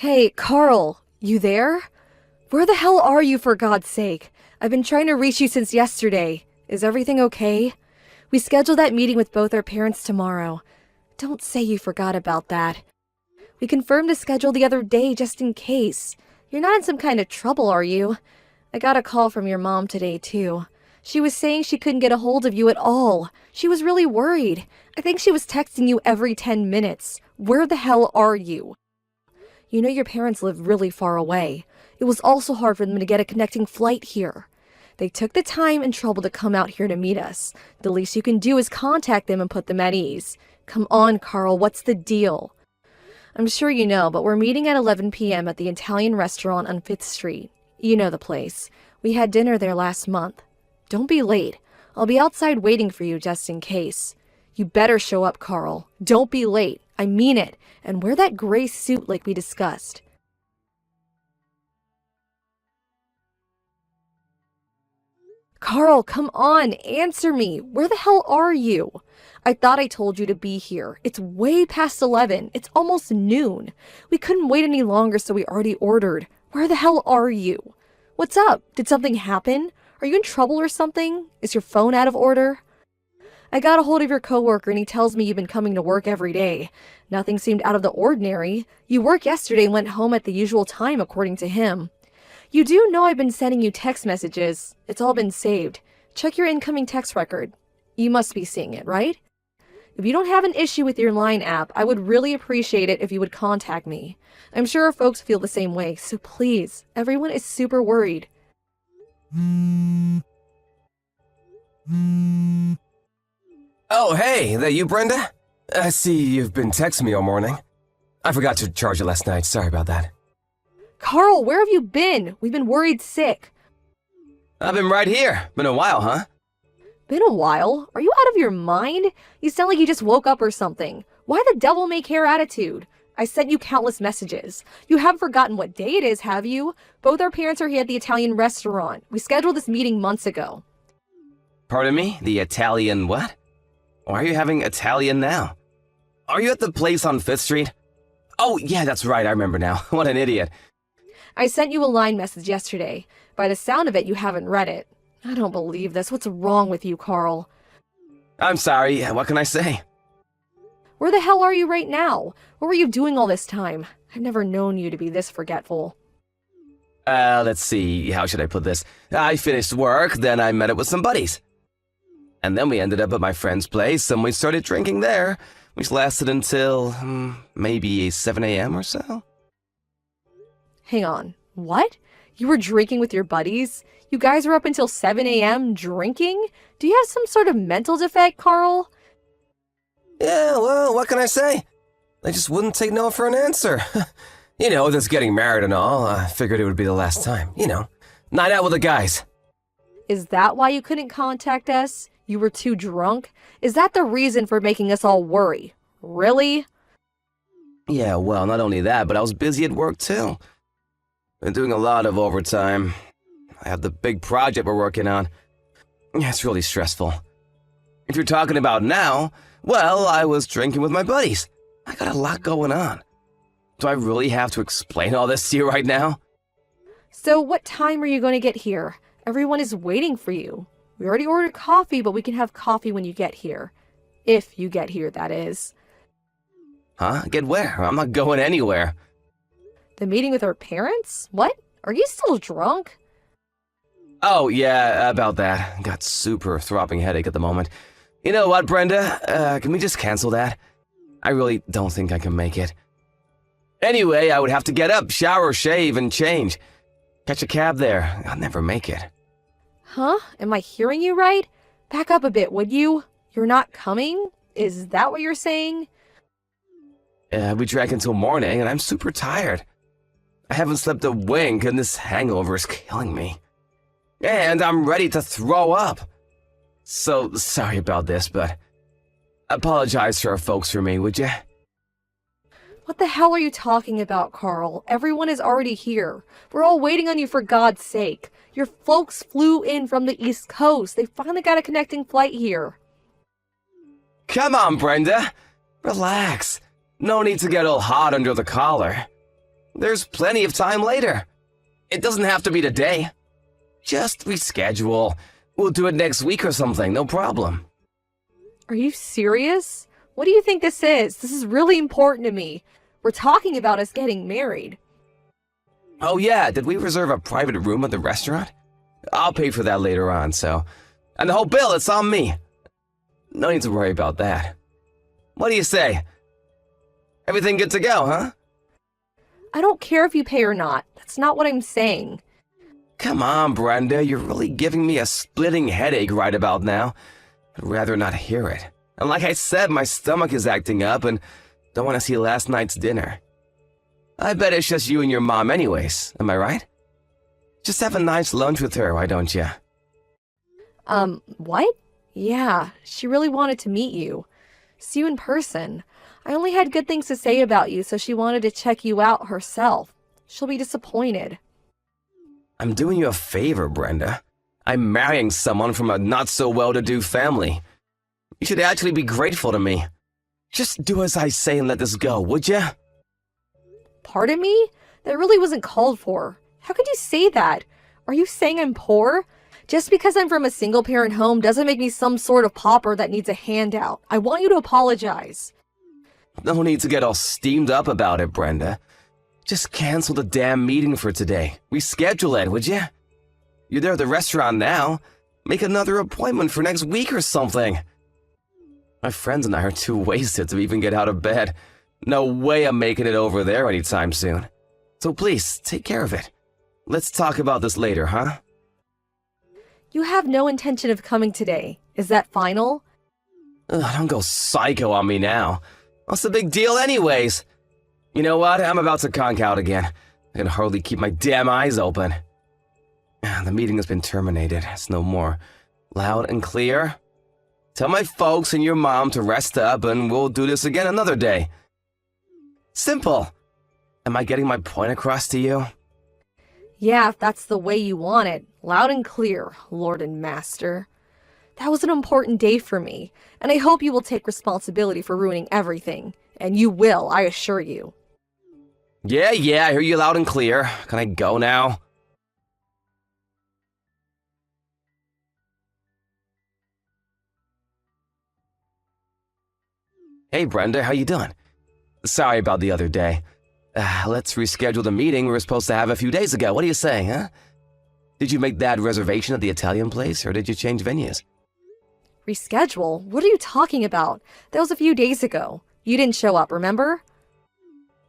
Hey, Carl, you there? Where the hell are you, for God's sake? I've been trying to reach you since yesterday. Is everything okay? We scheduled that meeting with both our parents tomorrow. Don't say you forgot about that. We confirmed the schedule the other day just in case. You're not in some kind of trouble, are you? I got a call from your mom today, too. She was saying she couldn't get a hold of you at all. She was really worried. I think she was texting you every 10 minutes. Where the hell are you? You know your parents live really far away. It was also hard for them to get a connecting flight here. They took the time and trouble to come out here to meet us. The least you can do is contact them and put them at ease. Come on, Carl, what's the deal? I'm sure you know, but we're meeting at 11 p.m. at the Italian restaurant on 5th Street. You know the place. We had dinner there last month. Don't be late. I'll be outside waiting for you just in case. You better show up, Carl. Don't be late. I mean it. And wear that gray suit like we discussed. Carl, come on, answer me. Where the hell are you? I thought I told you to be here. It's way past 11. It's almost noon. We couldn't wait any longer, so we already ordered. Where the hell are you? What's up? Did something happen? Are you in trouble or something? Is your phone out of order? I got a hold of your coworker and he tells me you've been coming to work every day. Nothing seemed out of the ordinary. You worked yesterday and went home at the usual time, according to him. You do know I've been sending you text messages. It's all been saved. Check your incoming text record. You must be seeing it, right? If you don't have an issue with your Line app, I would really appreciate it if you would contact me. I'm sure our folks feel the same way, so please, everyone is super worried. Oh, hey, that you, Brenda? I see you've been texting me all morning. I forgot to charge it last night. Sorry about that. Carl, where have you been? We've been worried sick. I've been right here. Been a while, huh? Been a while? Are you out of your mind? You sound like you just woke up or something. Why the devil may care attitude? I sent you countless messages. You haven't forgotten what day it is, have you? Both our parents are here at the Italian restaurant. We scheduled this meeting months ago. Pardon me? The Italian what? Why are you having Italian now? Are you at the place on 5th Street? Oh, yeah, that's right. I remember now. What an idiot. I sent you a Line message yesterday. By the sound of it, you haven't read it. I don't believe this. What's wrong with you, Carl? I'm sorry. What can I say? Where the hell are you right now? What were you doing all this time? I've never known you to be this forgetful. Let's see. How should I put this? I finished work, then I met up with some buddies. And then we ended up at my friend's place, and we started drinking there, which lasted until maybe 7 a.m. or so. Hang on. What? You were drinking with your buddies? You guys were up until 7 a.m. drinking? Do you have some sort of mental defect, Carl? Yeah, well, what can I say? They just wouldn't take no for an answer. You know, just getting married and all. I figured it would be the last time. You know, night out with the guys. Is that why you couldn't contact us? You were too drunk? Is that the reason for making us all worry? Really? Yeah, well, not only that, but I was busy at work too. Been doing a lot of overtime. I have the big project we're working on. Yeah, it's really stressful. If you're talking about now, well, I was drinking with my buddies. I got a lot going on. Do I really have to explain all this to you right now? So what time are you going to get here? Everyone is waiting for you. We already ordered coffee, but we can have coffee when you get here. If you get here, that is. Huh? Get where? I'm not going anywhere. The meeting with our parents? What? Are you still drunk? Oh, yeah, about that. Got super throbbing headache at the moment. You know what, Brenda? Can we just cancel that? I really don't think I can make it. Anyway, I would have to get up, shower, shave, and change. Catch a cab there. I'll never make it. Huh? Am I hearing you right? Back up a bit, would you? You're not coming? Is that what you're saying? We drank until morning, and I'm super tired. I haven't slept a wink, and this hangover is killing me. And I'm ready to throw up. So, sorry about this, but apologize to our folks for me, would you? What the hell are you talking about, Carl? Everyone is already here. We're all waiting on you, for God's sake. Your folks flew in from the East Coast. They finally got a connecting flight here. Come on, Brenda. Relax. No need to get all hot under the collar. There's plenty of time later. It doesn't have to be today. Just reschedule. We'll do it next week or something, no problem. Are you serious? What do you think this is? This is really important to me. We're talking about us getting married. Oh yeah, did we reserve a private room at the restaurant? I'll pay for that later on, so... And the whole bill, it's on me. No need to worry about that. What do you say? Everything good to go, huh? I don't care if you pay or not. That's not what I'm saying. Come on, Brenda, you're really giving me a splitting headache right about now. I'd rather not hear it. And like I said, my stomach is acting up and don't want to see last night's dinner. I bet it's just you and your mom anyways, am I right? Just have a nice lunch with her, why don't you? What? Yeah, she really wanted to meet you. See you in person. I only had good things to say about you, so she wanted to check you out herself. She'll be disappointed. I'm doing you a favor, Brenda. I'm marrying someone from a not-so-well-to-do family. You should actually be grateful to me. Just do as I say and let this go, would ya? Pardon me? That really wasn't called for. How could you say that? Are you saying I'm poor? Just because I'm from a single-parent home doesn't make me some sort of pauper that needs a handout. I want you to apologize. No need to get all steamed up about it, Brenda. Just cancel the damn meeting for today. Reschedule it, would you? You're there at the restaurant now. Make another appointment for next week or something. My friends and I are too wasted to even get out of bed. No way I'm making it over there anytime soon. So please, take care of it. Let's talk about this later, huh? You have no intention of coming today. Is that final? Don't go psycho on me now. What's the big deal anyways? You know what? I'm about to conk out again. I can hardly keep my damn eyes open. The meeting has been terminated. It's no more. Loud and clear. Tell my folks and your mom to rest up and we'll do this again another day. Simple. Am I getting my point across to you? Yeah, if that's the way you want it. Loud and clear, Lord and Master. That was an important day for me, and I hope you will take responsibility for ruining everything. And you will, I assure you. Yeah, I hear you loud and clear. Can I go now? Hey, Brenda, how you doing? Sorry about the other day. Let's reschedule the meeting we were supposed to have a few days ago. What do you say, huh? Did you make that reservation at the Italian place, or did you change venues? Reschedule? What are you talking about? That was a few days ago. You didn't show up, remember?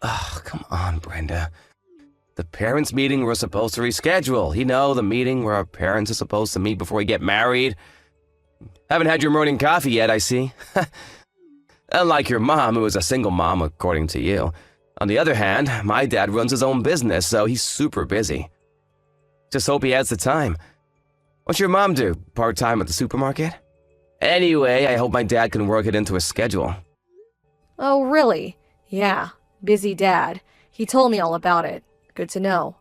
Oh, come on, Brenda. The parents' meeting we're supposed to reschedule. You know, the meeting where our parents are supposed to meet before we get married. Haven't had your morning coffee yet, I see. Unlike your mom, who is a single mom, according to you. On the other hand, my dad runs his own business, so he's super busy. Just hope he has the time. What's your mom do? Part-time at the supermarket? Anyway, I hope my dad can work it into his schedule. Oh, really? Yeah, busy dad. He told me all about it. Good to know.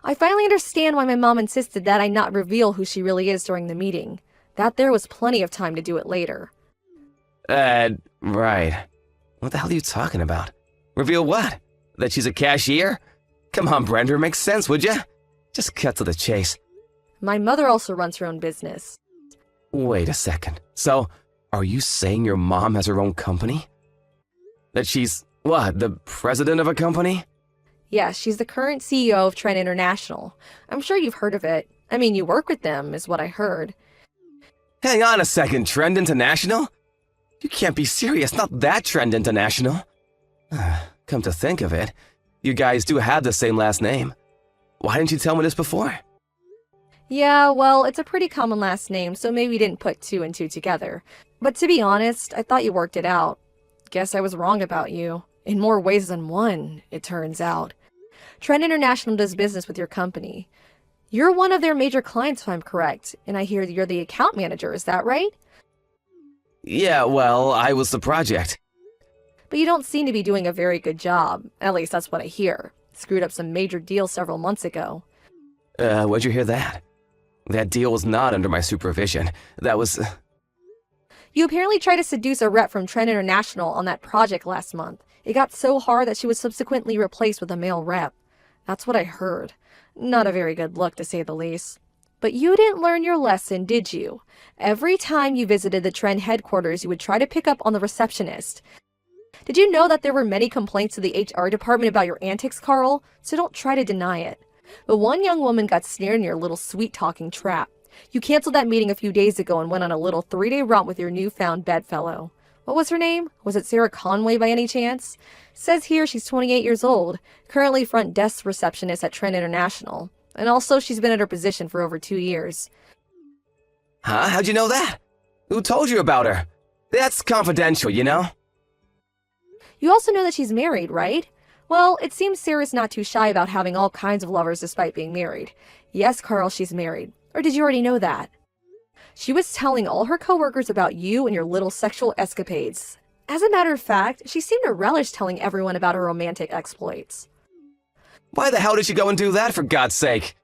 I finally understand why my mom insisted that I not reveal who she really is during the meeting. That there was plenty of time to do it later. Right. What the hell are you talking about? Reveal what? That she's a cashier? Come on, Brenda, makes sense, would ya? Just cut to the chase. My mother also runs her own business. Wait a second. So, are you saying your mom has her own company? That she's, what, the president of a company? Yeah, she's the current CEO of Trend International. I'm sure you've heard of it. I mean, you work with them, is what I heard. Hang on a second, Trend International? You can't be serious, not that Trend International. Come to think of it, you guys do have the same last name. Why didn't you tell me this before? Yeah, well, it's a pretty common last name, so maybe you didn't put two and two together. But to be honest, I thought you worked it out. Guess I was wrong about you. In more ways than one, it turns out. Trend International does business with your company. You're one of their major clients, if I'm correct, and I hear you're the account manager, is that right? Yeah, well, I was the project. But you don't seem to be doing a very good job. At least that's what I hear. Screwed up some major deals several months ago. Where'd you hear that? That deal was not under my supervision. That was... You apparently tried to seduce a rep from Trend International on that project last month. It got so hard that she was subsequently replaced with a male rep. That's what I heard. Not a very good look, to say the least. But you didn't learn your lesson, did you? Every time you visited the Trend headquarters, you would try to pick up on the receptionist. Did you know that there were many complaints to the HR department about your antics, Carl? So don't try to deny it. But one young woman got snared in your little sweet-talking trap. You canceled that meeting a few days ago and went on a little 3-day romp with your newfound bedfellow. What was her name? Was it Sarah Conway by any chance? Says here she's 28 years old, currently front desk receptionist at Trend International. And also she's been at her position for over 2 years. Huh? How'd you know that? Who told you about her? That's confidential, you know? You also know that she's married, right? Well, it seems Sarah's not too shy about having all kinds of lovers despite being married. Yes, Carl, she's married. Or did you already know that? She was telling all her coworkers about you and your little sexual escapades. As a matter of fact, she seemed to relish telling everyone about her romantic exploits. Why the hell did you go and do that, for God's sake?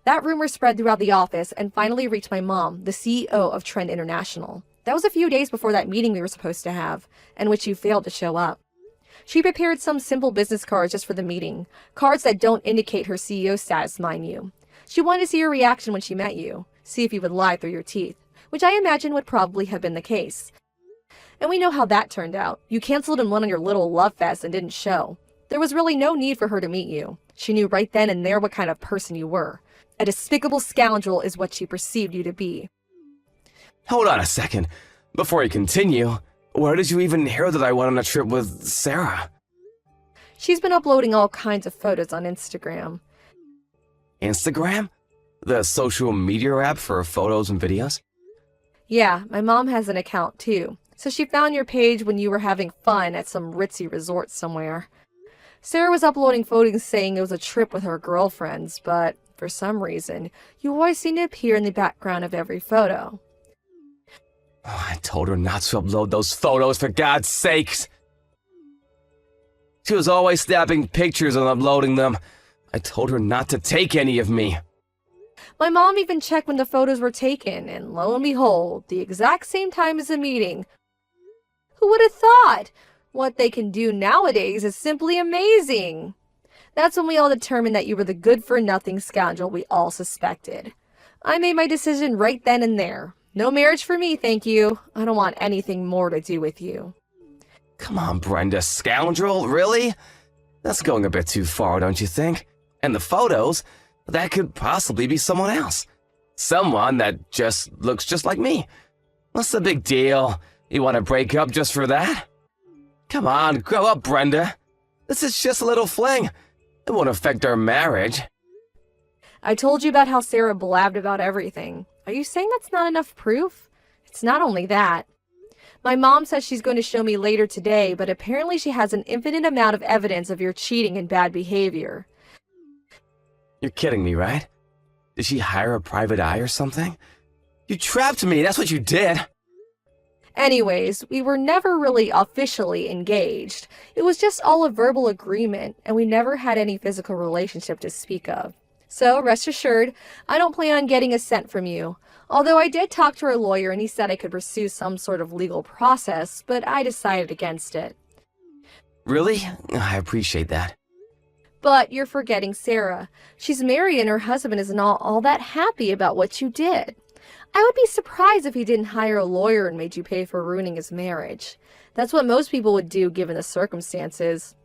That rumor spread throughout the office and finally reached my mom, the CEO of Trend International. That was a few days before that meeting we were supposed to have, and which you failed to show up. She prepared some simple business cards just for the meeting, cards that don't indicate her CEO status, mind you. She wanted to see your reaction when she met you, see if you would lie through your teeth, which I imagine would probably have been the case. And we know how that turned out. You canceled and went on your little love fest and didn't show. There was really no need for her to meet you. She knew right then and there what kind of person you were. A despicable scoundrel is what she perceived you to be. Hold on a second. Before you continue, where did you even hear that I went on a trip with Sarah? She's been uploading all kinds of photos on Instagram. Instagram? The social media app for photos and videos? Yeah, my mom has an account too. So she found your page when you were having fun at some ritzy resort somewhere. Sarah was uploading photos saying it was a trip with her girlfriends, but for some reason, you always seem to appear in the background of every photo. Oh, I told her not to upload those photos, for God's sakes! She was always snapping pictures and uploading them. I told her not to take any of me. My mom even checked when the photos were taken, and lo and behold, the exact same time as the meeting. Who would have thought? What they can do nowadays is simply amazing. That's when we all determined that you were the good-for-nothing scoundrel we all suspected. I made my decision right then and there. No marriage for me, thank you. I don't want anything more to do with you. Come on, Brenda, scoundrel, really? That's going a bit too far, don't you think? And the photos? That could possibly be someone else. Someone that just looks just like me. What's the big deal? You want to break up just for that? Come on, grow up, Brenda. This is just a little fling. It won't affect our marriage. I told you about how Sarah blabbed about everything. Are you saying that's not enough proof? It's not only that. My mom says she's going to show me later today, but apparently she has an infinite amount of evidence of your cheating and bad behavior. You're kidding me, right? Did she hire a private eye or something? You trapped me, that's what you did. Anyways, we were never really officially engaged. It was just all a verbal agreement, and we never had any physical relationship to speak of. So, rest assured, I don't plan on getting a cent from you. Although I did talk to our lawyer and he said I could pursue some sort of legal process, but I decided against it. Really? I appreciate that. But you're forgetting Sarah. She's married and her husband is not all that happy about what you did. I would be surprised if he didn't hire a lawyer and made you pay for ruining his marriage. That's what most people would do given the circumstances.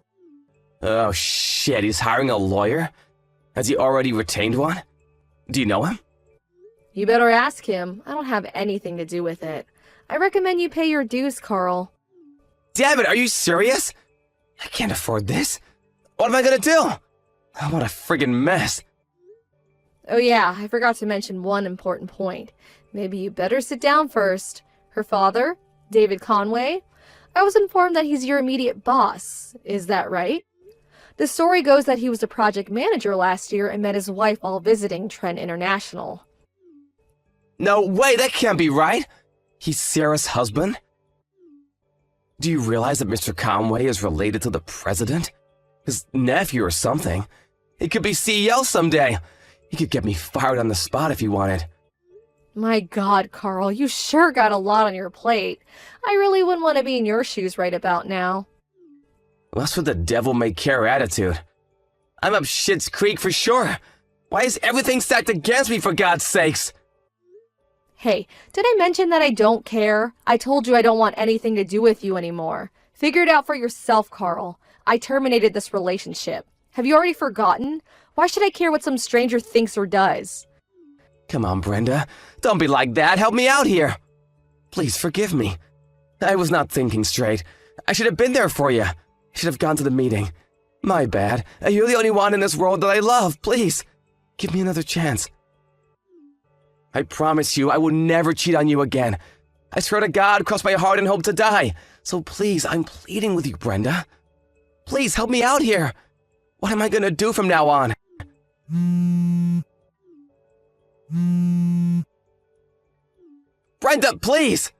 Oh shit, he's hiring a lawyer? Has he already retained one? Do you know him? You better ask him. I don't have anything to do with it. I recommend you pay your dues, Carl. Damn it, are you serious? I can't afford this. What am I gonna do? Oh, what a friggin' mess. Oh yeah, I forgot to mention one important point. Maybe you better sit down first. Her father, David Conway? I was informed that he's your immediate boss. Is that right? The story goes that he was a project manager last year and met his wife while visiting Trend International. No way, that can't be right. He's Sarah's husband? Do you realize that Mr. Conway is related to the president? His nephew or something. He could be CEO someday. He could get me fired on the spot if he wanted. My God, Carl, you sure got a lot on your plate. I really wouldn't want to be in your shoes right about now. Well, that's what the devil may care attitude. I'm up shit's creek for sure. Why is everything stacked against me, for God's sakes? Hey, did I mention that I don't care? I told you I don't want anything to do with you anymore. Figure it out for yourself, Carl. I terminated this relationship. Have you already forgotten? Why should I care what some stranger thinks or does? Come on, Brenda. Don't be like that. Help me out here. Please forgive me. I was not thinking straight. I should have been there for you. I should have gone to the meeting. My bad. You're the only one in this world that I love. Please, give me another chance. I promise you I will never cheat on you again. I swear to God, cross my heart and hope to die. So please, I'm pleading with you, Brenda. Please help me out here. What am I gonna do from now on? Brenda, please!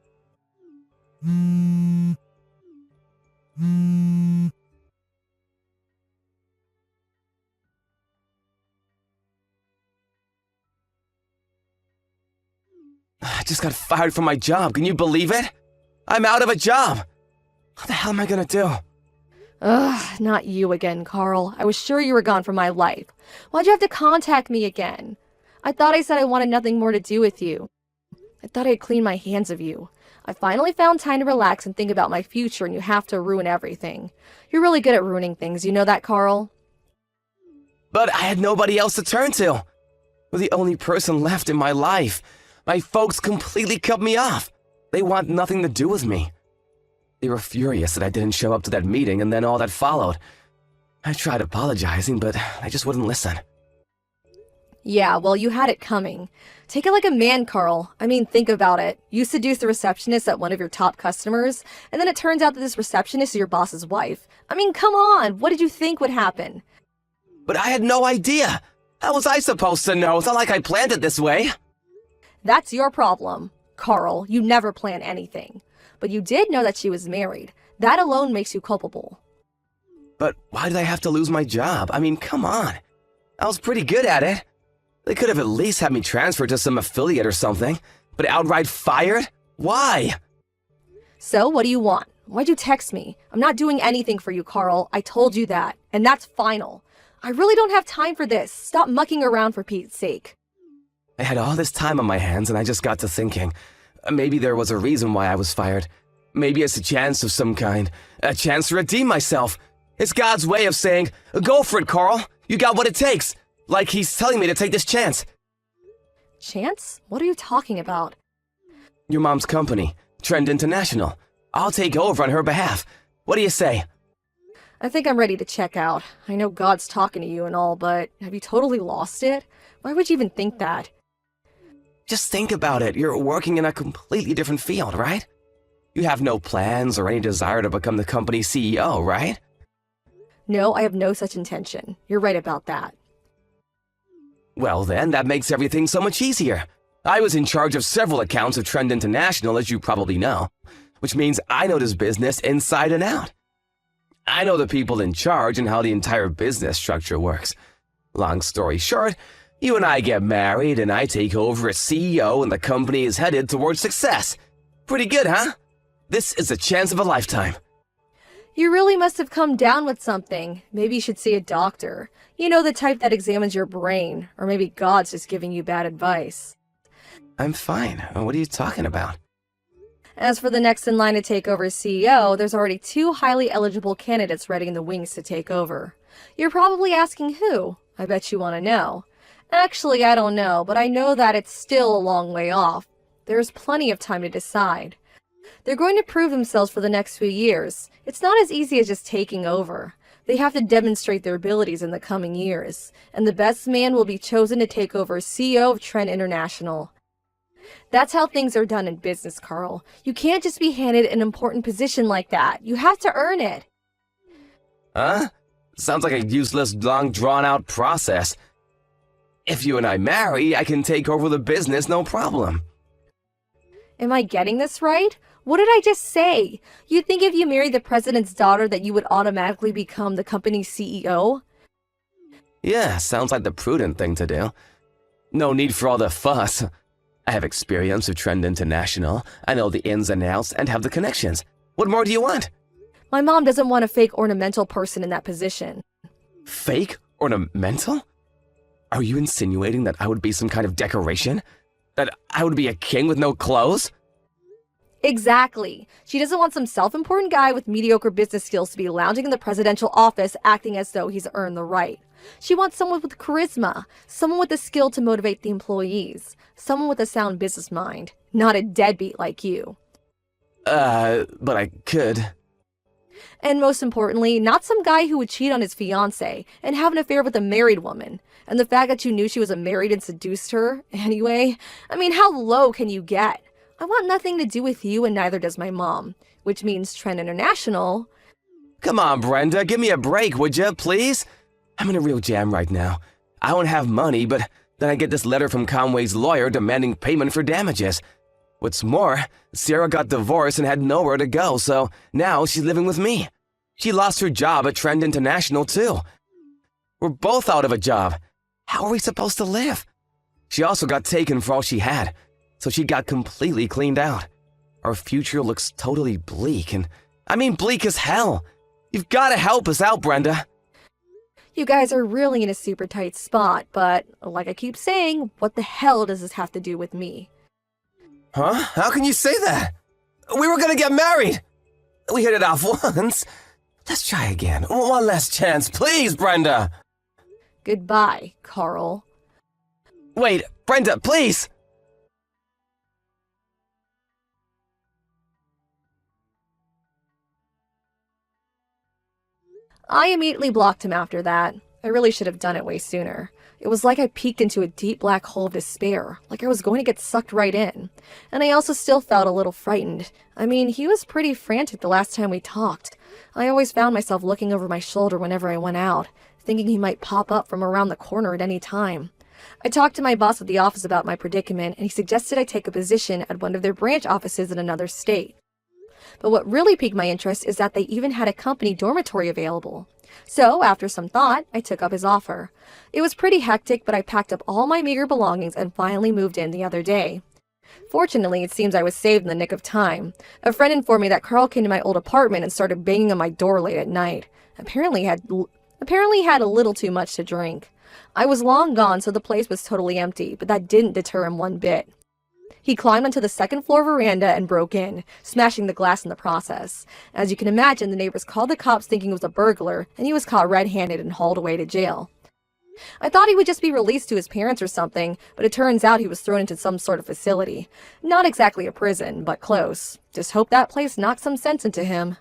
I just got fired from my job. Can you believe it? I'm out of a job. What the hell am I gonna do? Ugh, not you again, Carl. I was sure you were gone from my life. Why'd you have to contact me again? I thought I said I wanted nothing more to do with you. I thought I'd clean my hands of you. I finally found time to relax and think about my future, and you have to ruin everything. You're really good at ruining things, you know that, Carl? But I had nobody else to turn to. You're the only person left in my life. My folks completely cut me off. They want nothing to do with me. They were furious that I didn't show up to that meeting and then all that followed. I tried apologizing, but I just wouldn't listen. Yeah, well, you had it coming. Take it like a man, Carl. I mean, think about it. You seduced the receptionist at one of your top customers, and then it turns out that this receptionist is your boss's wife. I mean, come on, what did you think would happen? But I had no idea. How was I supposed to know? It's not like I planned it this way. That's your problem. Carl, you never plan anything. But you did know that she was married. That alone makes you culpable. But why did I have to lose my job? I mean, come on. I was pretty good at it. They could have at least had me transferred to some affiliate or something. But outright fired? Why? So, what do you want? Why'd you text me? I'm not doing anything for you, Carl. I told you that. And that's final. I really don't have time for this. Stop mucking around for Pete's sake. I had all this time on my hands and I just got to thinking. Maybe there was a reason why I was fired. Maybe it's a chance of some kind. A chance to redeem myself. It's God's way of saying, go for it, Carl. You got what it takes. Like he's telling me to take this chance. Chance? What are you talking about? Your mom's company, Trend International. I'll take over on her behalf. What do you say? I think I'm ready to check out. I know God's talking to you and all, but have you totally lost it? Why would you even think that? Just think about it. You're working in a completely different field, right? You have no plans or any desire to become the company's CEO, right? No, I have no such intention. You're right about that. Well then, that makes everything so much easier. I was in charge of several accounts of Trend International, as you probably know, which means I know this business inside and out. I know the people in charge and how the entire business structure works. Long story short, you and I get married and I take over as CEO and the company is headed towards success. Pretty good, huh? This is a chance of a lifetime. You really must have come down with something. Maybe you should see a doctor. You know, the type that examines your brain. Or maybe God's just giving you bad advice. I'm fine. What are you talking about? As for the next in line to take over as CEO, there's already 2 highly eligible candidates ready in the wings to take over. You're probably asking who? I bet you want to know. Actually, I don't know, but I know that it's still a long way off. There's plenty of time to decide. They're going to prove themselves for the next few years. It's not as easy as just taking over. They have to demonstrate their abilities in the coming years, and the best man will be chosen to take over as CEO of Trend International. That's how things are done in business, Carl. You can't just be handed an important position like that. You have to earn it. Huh? Sounds like a useless, long, drawn-out process. If you and I marry, I can take over the business, no problem. Am I getting this right? What did I just say? You think if you married the president's daughter that you would automatically become the company's CEO? Yeah, sounds like the prudent thing to do. No need for all the fuss. I have experience with Trend International. I know the ins and outs and have the connections. What more do you want? My mom doesn't want a fake ornamental person in that position. Fake? Ornamental? Are you insinuating that I would be some kind of decoration? That I would be a king with no clothes? Exactly. She doesn't want some self-important guy with mediocre business skills to be lounging in the presidential office acting as though he's earned the right. She wants someone with charisma, someone with the skill to motivate the employees, someone with a sound business mind, not a deadbeat like you. But I could. And most importantly, not some guy who would cheat on his fiancé and have an affair with a married woman. And the fact that you knew she was married and seduced her, anyway, I mean, how low can you get? I want nothing to do with you and neither does my mom, which means Trend International. Come on, Brenda, give me a break, would you, please? I'm in a real jam right now. I don't have money, but then I get this letter from Conway's lawyer demanding payment for damages. What's more, Sarah got divorced and had nowhere to go, so now she's living with me. She lost her job at Trend International, too. We're both out of a job. How are we supposed to live? She also got taken for all she had, so she got completely cleaned out. Our future looks totally bleak, and I mean bleak as hell. You've got to help us out, Brenda. You guys are really in a super tight spot, but like I keep saying, what the hell does this have to do with me? Huh? How can you say that? We were gonna get married. We hit it off once. Let's try again. One last chance, please, Brenda. Goodbye, Carl. Wait, Brenda, please. I immediately blocked him after that. I really should have done it way sooner. It was like I peeked into a deep black hole of despair, like I was going to get sucked right in. And I also still felt a little frightened. I mean, he was pretty frantic the last time we talked. I always found myself looking over my shoulder whenever I went out, thinking he might pop up from around the corner at any time. I talked to my boss at the office about my predicament, and he suggested I take a position at one of their branch offices in another state. But what really piqued my interest is that they even had a company dormitory available. So, after some thought, I took up his offer. It was pretty hectic, but I packed up all my meager belongings and finally moved in the other day. Fortunately, it seems I was saved in the nick of time. A friend informed me that Carl came to my old apartment and started banging on my door late at night. Apparently had a little too much to drink. I was long gone, so the place was totally empty, but that didn't deter him one bit. He climbed onto the second-floor veranda and broke in, smashing the glass in the process. As you can imagine, the neighbors called the cops thinking it was a burglar, and he was caught red-handed and hauled away to jail. I thought he would just be released to his parents or something, but it turns out he was thrown into some sort of facility. Not exactly a prison, but close. Just hope that place knocked some sense into him.